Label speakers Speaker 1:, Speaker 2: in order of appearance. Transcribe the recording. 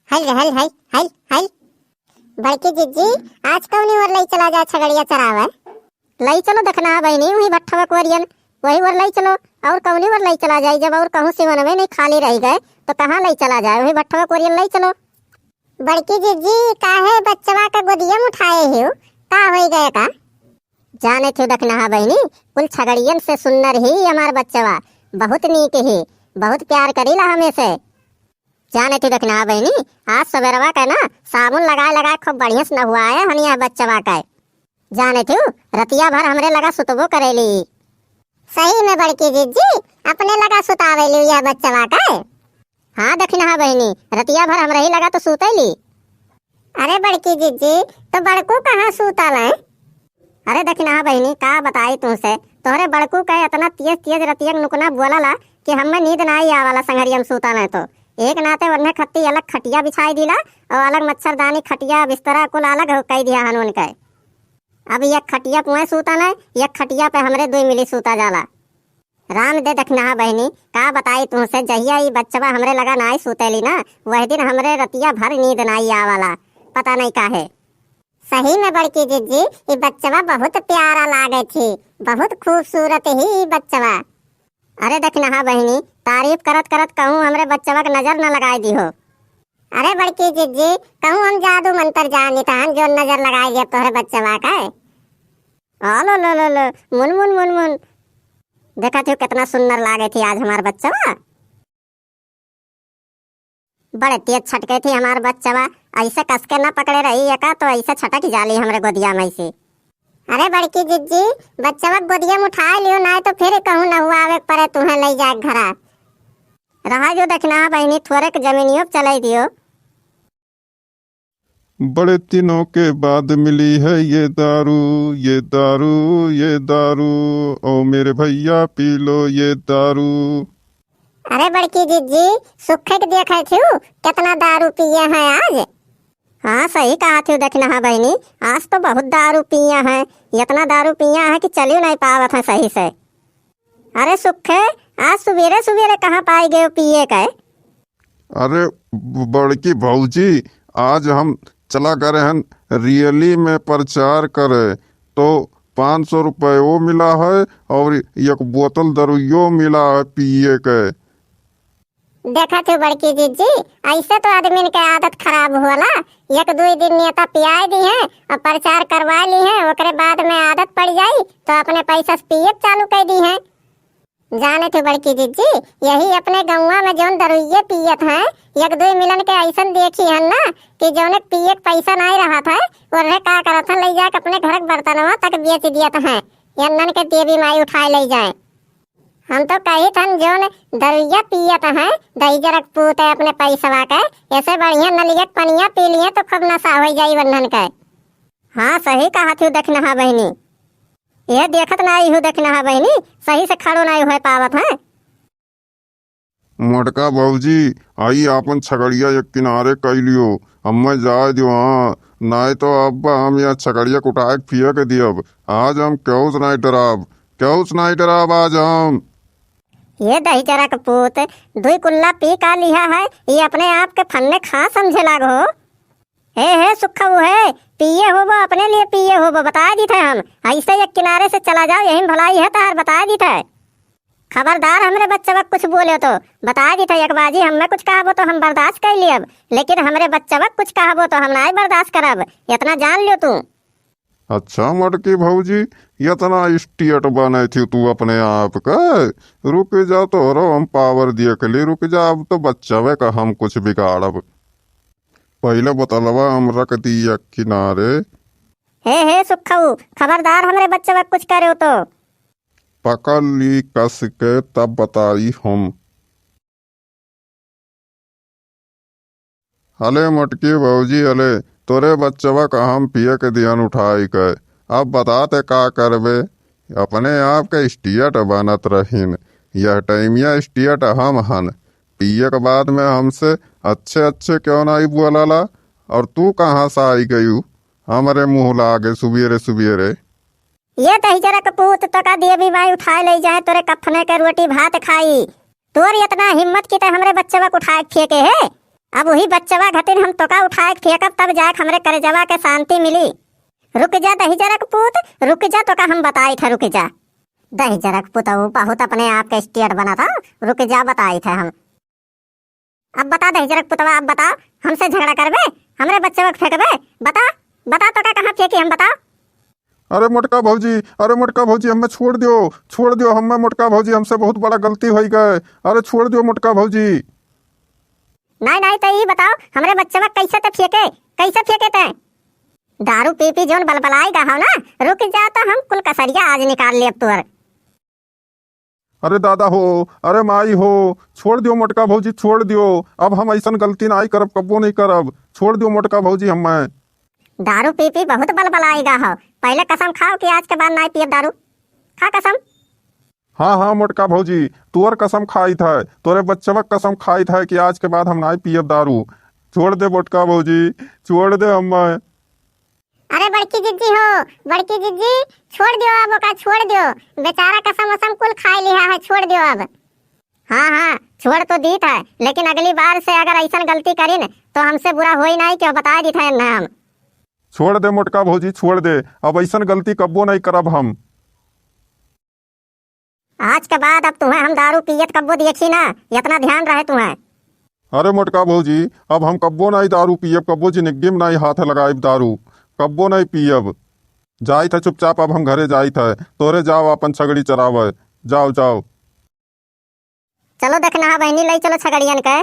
Speaker 1: हल हल हल हल हल बड़की जिज्जी आज कौन और लई चला जा छगड़िया चरावे। लई चलो दखना बहनी वही भट्ठवा कोरियन वही और लई चलो। और कौनी और लई चला जाए जब और कहूँ सिवन में नहीं खाली रह गए तो कहाँ लई चला जाए, वही भट्ठवा कोरियन लई चलो। बड़की जिज्जी काहे बच्चवा का गोदिया में उठाए हो, का हो गए का? जाने थे दखना बहनी कुल छगड़ियन से सुंदर ही हमार बच्चवा, बहुत नीक ही, बहुत प्यार करीला हमें से। जाने थे दखना बहनी आज सवेरवा का ना साबुन लगाए लगाए खूब बढ़िया से नहुआया हनिया बच्चवा का। जाने थे रतिया भर हमरे लगा सुतबो करेली। सही में बड़की जिज्जी अपने लगा सुतावेली या बच्चवा का? हाँ दखना बहनी रतिया भर हमरे ही लगा तो सुतैली। अरे बड़की जिज्जी तो बड़कू कहाँ सूतल है? अरे दखना बहनी का बताई तुमसे, तोहरे बड़कू का इतना तेज तेज रतिया नुकना बोला कि हमें नींद ना आई आवाला संगरियम सूता नहीं तो एक नाते वरने खत्ती अलग खटिया बिछाई दिला और अलग मच्छरदानी खटिया बिस्तरा कुल अलग कई दिया हनुन का। अब यह खटिया कुएं सूता न, यह खटिया पे हमरे दो मिली सूता जाला। राम दे दखना बहनी का बताई तुमसे, जहिया ये बच्चवा हमरे लगा ना आई सूतेली ना वह दिन हमरे रतिया भर नींद नाई आवाला, पता नहीं काहे। सही में बड़की जिज्जी ये बच्चवा बहुत प्यारा लागे थी, बहुत खूबसूरत ही बच्चवा। अरे दखना बहनी तारीफ करत करत कहूँ हमरे बच्चवा के नजर न लगाई दी हो। अरे बड़की जिज्जी कहूँ हम जादू मंत्र जानता हन जो नजर लगाई दिया तोहरे बच्चवा का। लो लो लो लो मुन मुन मुन मुन देखा थी कितना सुंदर लागे थी आज हमार बच्चवा। बड़े तेज छटके थी हमार बच्चवा, ऐसे कसके न पकड़े रही एका तो ऐसे छटक जाली हमरे गोदिया में से। अरे बड़की जिज्जी बच्चवा गोदिया में उठा लियो ना तो फिर कहूँ न हुआ आवे परे तुम्हें ले जाए घरा। रहा जो दखना बहनी थोड़े के जमीनियों चलाई दियो।
Speaker 2: बड़े दिनों के बाद मिली है ये दारू ये दारू ये दारू, ओ मेरे भैया पी लो ये दारू।
Speaker 1: अरे बड़की जिज्जी सुखे के देखे थी कितना दारू पिए हैं आज। हाँ सही कहा थी दखना बहनी आज तो बहुत दारू पिया है, इतना दारू पिया है कि चलियो नहीं पावत है सही से। अरे सुखे आज सुबेरे सुबेरे कहाँ पाई गए पिए का?
Speaker 2: अरे बड़की भौजी आज हम चला करे हैं रियली में प्रचार करे तो 500 रुपये वो मिला है और एक बोतल दारूयो मिला है पिए के।
Speaker 1: देखा थे बड़की जिज्जी ऐसे तो आदमी के आदत खराब होला, एक दो दिन नेता पियाई दी है और प्रचार करवा ली है, ओकरे बाद में आदत पड़ जाई तो अपने पैसा से पिए चालू कर दी है। जाने थे बड़की जिज्जी यही अपने गौवा में जौन दरुइये पियत है एक दो मिलन के ऐसन देखी है ना कि जौन पिए पैसा नहीं रहा था और का करत है ले जाके अपने घर बर्तनवा तक बेच दियत है यन्नन के देवी माई उठाए ले जाए। हम तो कही थन जौन दरुइया पियत है दही जरक पूत है अपने पैसवा के, ऐसे बढ़िया नलियक पनिया पी लिए तो खूब नशा हो जाई बंधन के। हाँ सही कहा थी दखना बहनी, यह देखत नहीं हूँ दखना बहनी सही से खड़ो नहीं हो पावत है।
Speaker 2: मोटका भौजी आई आपन छगड़िया एक किनारे कर लियो, हमें जाए दियो। हाँ नहीं तो अब हम यहाँ छगड़िया कुटाए पिए के दियब। आज हम क्यों नहीं डराब आज हम।
Speaker 1: ये दही जरा का पूत दुई कुल्ला पी का लिया है, ये अपने आप के फन्ने खा समझे लागो। हे सुखा वो है पिए हो वो अपने लिए पिए हो वो बता दी थे हम, ऐसे एक किनारे से चला जाओ यही भलाई है तार बता दी थे। खबरदार हमरे बच्चवा कुछ बोले तो बता दी थे एक बाजी हमें कुछ कहा तो हम बर्दाश्त कर लियब, लेकिन हमरे बच्चवा कुछ कहा तो हम नहीं बर्दाश्त करब, इतना जान लियो तू।
Speaker 2: अच्छा मटकी भौजी इतना स्टेट बने थी तू अपने आप का, रुक जा तो रो हम पावर दिए के लिए रुक जा, अब तो बच्चा का हम कुछ बिगाड़ब। पहले बतलवा हम रख दिया किनारे।
Speaker 1: हे सुखाऊ खबरदार हमरे बच्चवा कुछ करे तो
Speaker 2: पकड़ ली कस के तब बताई हम। हले मटकी भौजी हले तोरे बच्चवा का हम पिए के ध्यान उठाई के, अब बताते का करबे। अपने आप के स्टेट बनत रहीन, यह टाइमिया स्टेट हम हन, पिए के बाद में हमसे अच्छे अच्छे क्यों नहीं बोलाला। और तू कहाँ से आई गयू हमारे मुँह लागे सुबेरे सुबेरे।
Speaker 1: ये दही जरा कपूत तो का देवी माई उठाए ले जाए तोरे कफने के रोटी भात खाई, तोर इतना हिम्मत की तो हमरे बच्चवा को उठाए फेंके है। अब वही बच्चवा घटिन हम तोका उठाए फेंकब तब जाए हमरे करेजवा के शांति मिली। रुक जा दही जरक पूत, रुक जा तोका हम बताई था, रुक जा दही जरक पुत, वो बहुत अपने आप के स्टेट बना था, रुक जा बताई थे हम। अब बता दही जरक पुतवा, अब बता, हमसे झगड़ा करबे, हमरे बच्चवा के फेंकबे, बता बता तोका कहाँ फेंकी हम बता।
Speaker 2: अरे मोटका भौजी, अरे मोटका भौजी, हमें छोड़ दियो हमें मोटका भौजी, हमसे बहुत बड़ा गलती हो गए, अरे छोड़ दियो मोटका भौजी।
Speaker 1: नहीं नहीं तो ये बताओ हमरे बच्चवा कैसे ते फेंके, कैसे फेंके ते? दारू पी पी जोन बलबलाई गा हो ना, रुक जा तो हम कुल कसरिया आज निकाल ले अब तुअर।
Speaker 2: अरे दादा हो, अरे माई हो, छोड़ दियो मोटका भौजी, छोड़ दियो, अब हम ऐसा गलती नहीं करब, कब्बो नहीं करब, छोड़ दियो मोटका भौजी हमें।
Speaker 1: दारू पी पी बहुत बलबलाई गा हो, पहले कसम खाओ कि आज के बाद नहीं पियब दारू, खा कसम।
Speaker 2: हाँ हाँ मोटका भौजी, तोर कसम खाई था, तोरे बच्चवा कसम खाई था कि आज के बाद हम नहीं पियब दारू, छोड़ दे मोटका भौजी, छोड़ दे हमें।
Speaker 1: अरे बड़की जिज्जी हो, बड़की जिज्जी, छोड़ दियो अब ओका, छोड़ दियो, बेचारा कसम वसम कुल खाई लिया है, छोड़ दियो अब। हाँ हाँ छोड़ तो दी था, लेकिन अगली बार से अगर ऐसा गलती करी न तो हमसे बुरा हो ही नहीं, क्यों बता दी था नाम।
Speaker 2: छोड़ दे मोटका भौजी, छोड़ दे, अब ऐसा गलती कब्बो नहीं करब हम।
Speaker 1: आज के बाद अब तुम्हें हम दारू पियत कब्बो देखी ना, इतना ध्यान रहे तुम्हें।
Speaker 2: अरे मोटका भौजी, अब हम कब्बो नहीं दारू पियब, कब्बो जिंदगी में नहीं हाथ लगाइब दारू, कब्बो नहीं पियब। जाई था चुपचाप, अब हम घरे जाई था, तोरे जाओ अपन छगड़ी चरावे, जाओ जाओ।
Speaker 1: चलो देखना बहनी, ले चलो छगड़ियन के।